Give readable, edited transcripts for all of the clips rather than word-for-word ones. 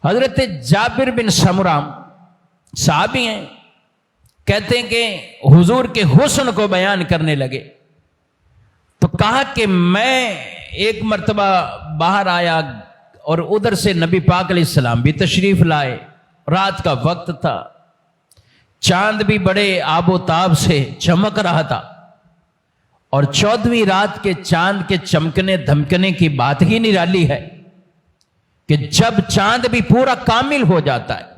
حضرت جابر بن سمرہ صحابی ہیں، کہتے ہیں کہ حضور کے حسن کو بیان کرنے لگے تو کہا کہ میں ایک مرتبہ باہر آیا اور ادھر سے نبی پاک علیہ السلام بھی تشریف لائے، رات کا وقت تھا، چاند بھی بڑے آب و تاب سے چمک رہا تھا، اور 14ویں رات کے چاند کے چمکنے دھمکنے کی بات ہی نرالی ہے کہ جب چاند بھی پورا کامل ہو جاتا ہے،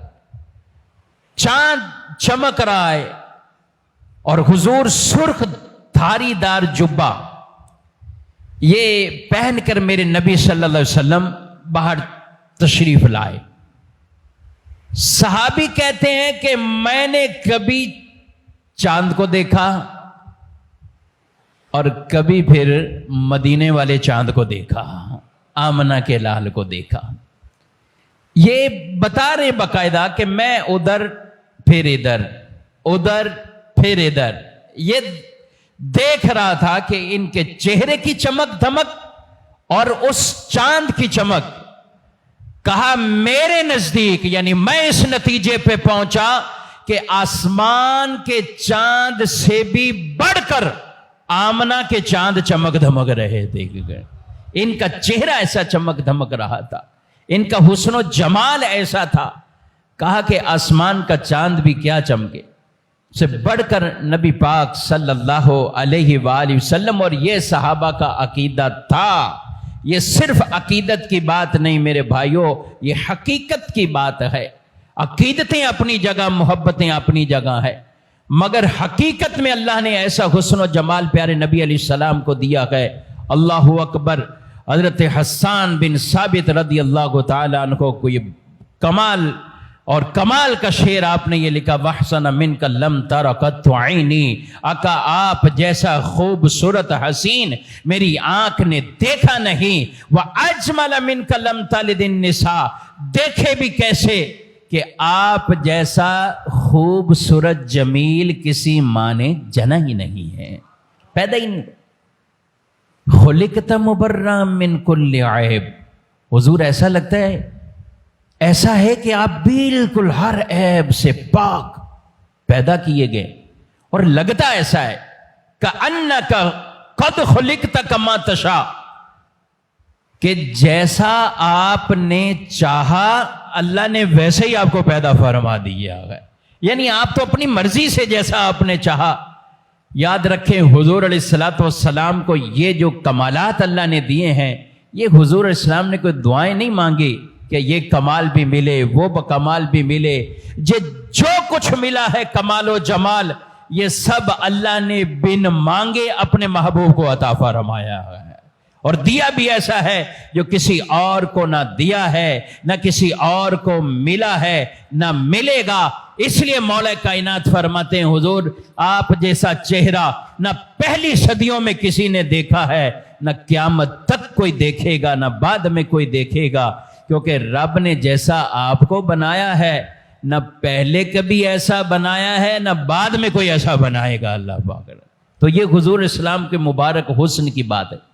چاند چمک رہا ہے اور حضور سرخ دھاری دار جبہ یہ پہن کر میرے نبی صلی اللہ علیہ وسلم باہر تشریف لائے۔ صحابی کہتے ہیں کہ میں نے کبھی چاند کو دیکھا اور کبھی پھر مدینے والے چاند کو دیکھا، آمنہ کے لال کو دیکھا۔ یہ بتا رہے باقاعدہ کہ میں ادھر پھر ادھر، ادھر پھر ادھر، یہ دیکھ رہا تھا کہ ان کے چہرے کی چمک دھمک اور اس چاند کی چمک۔ کہا میرے نزدیک، یعنی میں اس نتیجے پہ پہنچا کہ آسمان کے چاند سے بھی بڑھ کر آمنہ کے چاند چمک دھمک رہے تھے، ان کا چہرہ ایسا چمک دھمک رہا تھا، ان کا حسن و جمال ایسا تھا۔ کہا کہ آسمان کا چاند بھی کیا چمکے، سے بڑھ کر نبی پاک صلی اللہ علیہ وآلہ وسلم۔ اور یہ صحابہ کا عقیدہ تھا، یہ صرف عقیدت کی بات نہیں میرے بھائیوں، یہ حقیقت کی بات ہے۔ عقیدتیں اپنی جگہ، محبتیں اپنی جگہ ہے، مگر حقیقت میں اللہ نے ایسا حسن و جمال پیارے نبی علیہ السلام کو دیا ہے۔ اللہ اکبر۔ حضرت حسان بن ثابت رضی اللہ تعالی عنہ کو یہ کمال اور کمال کا شعر آپ نے یہ لکھا، وَحْسَنَ مِنْكَ لَمْ تَرَ قَطُّ عَيْنِي، آقا آپ جیسا خوبصورت حسین میری آنکھ نے دیکھا نہیں۔ وَأَجْمَلَ مِنْكَ لَمْ تَلِدِ النِّسَاء، دیکھے بھی کیسے کہ آپ جیسا خوبصورت جمیل کسی ماں نے جنا ہی نہیں ہے، پیدا ہی نہیں۔ خُلِقْتَ مُبَرًّا مِنْ كُلِّ عیب، حضور ایسا لگتا ہے، ایسا ہے کہ آپ بالکل ہر عیب سے پاک پیدا کیے گئے، اور لگتا ایسا ہے کَأَنَّكَ قَدْ خُلِقْتَ كَمَا تَشَاءُ، کہ جیسا آپ نے چاہا اللہ نے ویسے ہی آپ کو پیدا فرما دیا ہے، یعنی آپ تو اپنی مرضی سے جیسا آپ نے چاہا۔ یاد رکھیں حضور علیہ الصلوۃ والسلام کو یہ جو کمالات اللہ نے دیے ہیں، یہ حضور علیہ السلام نے کوئی دعائیں نہیں مانگی کہ یہ کمال بھی ملے، وہ کمال بھی ملے، جو کچھ ملا ہے کمال و جمال، یہ سب اللہ نے بن مانگے اپنے محبوب کو عطا فرمایا ہے، اور دیا بھی ایسا ہے جو کسی اور کو نہ دیا ہے، نہ کسی اور کو ملا ہے، نہ ملے گا۔ اس لیے مولا کائنات فرماتے ہیں حضور آپ جیسا چہرہ نہ پہلی صدیوں میں کسی نے دیکھا ہے، نہ قیامت تک کوئی دیکھے گا، نہ بعد میں کوئی دیکھے گا، کیونکہ رب نے جیسا آپ کو بنایا ہے نہ پہلے کبھی ایسا بنایا ہے، نہ بعد میں کوئی ایسا بنائے گا اللہ پاک۔ تو یہ حضور اسلام کے مبارک حسن کی بات ہے۔